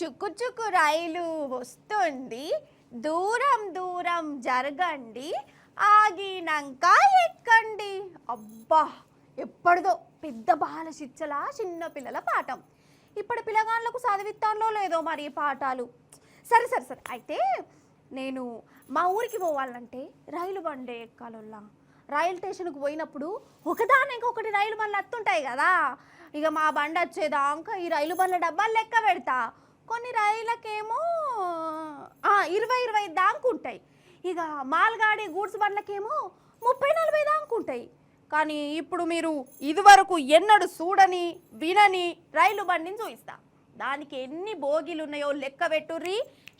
చుక్కు చుక్కు రైలు వస్తుంది, దూరం దూరం జరగండి, ఆగినాక ఎక్కండి. అబ్బా, ఎప్పటిదో పెద్ద బాల శిక్షలా చిన్న పిల్లల పాఠం. ఇప్పటి పిల్లగాళ్ళకు చదివిస్తానో లేదో మరి పాఠాలు. సరే సరే సరే అయితే నేను మా ఊరికి పోవాలంటే రైలు బండి ఎక్కాలల్లా. రైలు స్టేషన్కి పోయినప్పుడు ఒకదానికి ఒకటి రైలు బండ్లు వస్తుంటాయి కదా. ఇక మా బండి వచ్చేదాకా ఈ రైలు బండ్ల డబ్బాలు లెక్క పెడతా. కొన్ని రైళ్ళకేమో 20-20 దాకా ఉంటాయి. ఇక మాల్గాడి గూడ్స్ బండ్లకేమో 30-40 దాకా ఉంటాయి. కానీ ఇప్పుడు మీరు ఇదివరకు ఎన్నడూ చూడని వినని రైలు బండిని చూపిస్తా. దానికి ఎన్ని బోగీలు ఉన్నాయో లెక్క పెట్టుర్రి.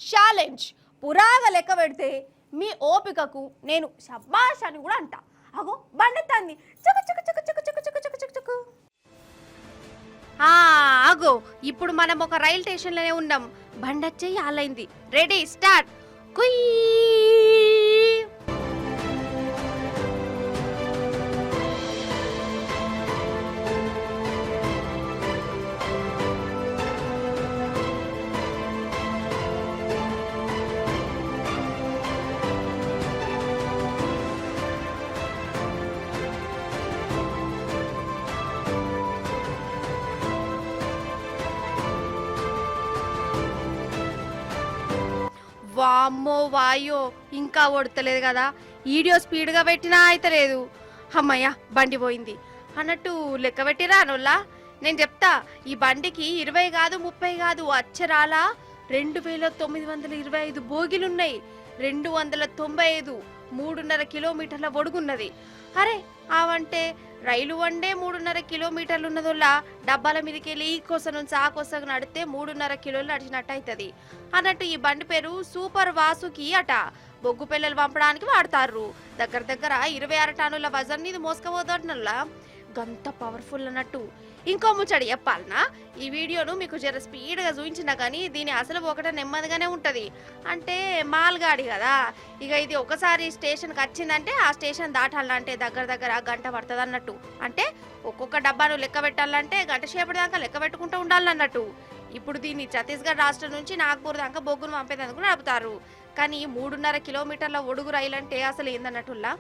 ఛాలెంజ్ పురాగా లెక్క పెడితే మీ ఓపికకు నేను శబాష్ అని కూడా అంటా. అగో బండి తంది చక చక చక చక చక చక చక చక చక. అగో ఇప్పుడు మనం ఒక రైల్ స్టేషన్లోనే ఉన్నాం. బండి వచ్చే ఆలైంది. Ready start. కుయ్. వామ్మో వాయో, ఇంకా ఓడతలేదు కదా. వీడియో స్పీడ్గా పెట్టినా అయితే లేదు. అమ్మయ్య బండి పోయింది అన్నట్టు లెక్క పెట్టిరా అనోళ్ళా. నేను చెప్తా, ఈ బండికి 20 కాదు 30 కాదు, అచ్చరాల 2925 బోగిలున్నాయి. 295 3.5 కిలోమీటర్ల పొడుగున్నది. అరే అవంటే రైలు వండే 3.5 కిలోమీటర్లు ఉన్నదోళ్ళ డబ్బాల మీదకి వెళ్ళి ఈ కొస నుంచి ఆ కొసకు నడితే 3.5 కిలోలు నడిచినట్టు అవుతుంది అన్నట్టు. ఈ బండి పేరు సూపర్ వాసుకి అట. బొగ్గు పిల్లలు పంపడానికి వాడతారు. దగ్గర దగ్గర 26 టన్నుల వజన్ ఇది మోసుకపోతున్నలా. గంత పవర్ఫుల్ అన్నట్టు. ఇంకో ముచ్చడి చెప్పాలనా, ఈ వీడియోను మీకు జర స్పీడ్గా చూపించినా కానీ దీని అసలు ఒకట నెమ్మదిగానే ఉంటుంది. అంటే మాల్గాడి కదా. ఇక ఇది ఒకసారి స్టేషన్కి వచ్చిందంటే ఆ స్టేషన్ దాటాలంటే దగ్గర దగ్గర గంట పడుతుంది అన్నట్టు. అంటే ఒక్కొక్క డబ్బాను లెక్క పెట్టాలంటే గంట సేపటి దాకా లెక్క పెట్టుకుంటూ ఉండాలన్నట్టు. ఇప్పుడు దీన్ని ఛత్తీస్గఢ్ రాష్ట్రం నుంచి నాగ్పూర్ దాకా బొగ్గును పంపేందుకు నడుపుతారు. కానీ 3.5 కిలోమీటర్ల ఒడుగు రైలు అంటే అసలు ఏందన్నట్టులా.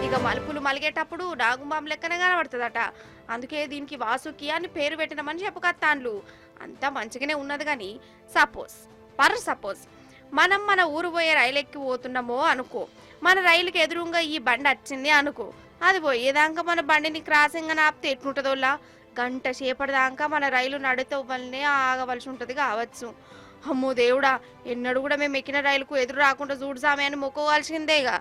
ఇక మలుపులు మలిగేటప్పుడు నాగుమాం లెక్కనే కనబడుతుందట. అందుకే దీనికి వాసుకి అని పేరు పెట్టినామని చెప్పుకత్తాన్లు. అంతా మంచిగానే ఉన్నది. కానీ సపోజ్ మనం మన ఊరు పోయే రైలు ఎక్కి పోతున్నామో అనుకో. మన రైలుకి ఎదురుగా ఈ బండి వచ్చింది అనుకో. అది పోయేదాకా మన బండిని క్రాసింగ్ అని ఆపితే ఎట్లుంటుందోలా. గంట సేపటిదాకా మన రైలు నడితే వల్లనే ఆగవలసి ఉంటుంది కావచ్చు. అమ్మో దేవుడా, ఎన్నడూ కూడా మేము ఎక్కిన రైలుకు ఎదురు రాకుండా చూడుసామే అని మొక్కోవాల్సిందేగా.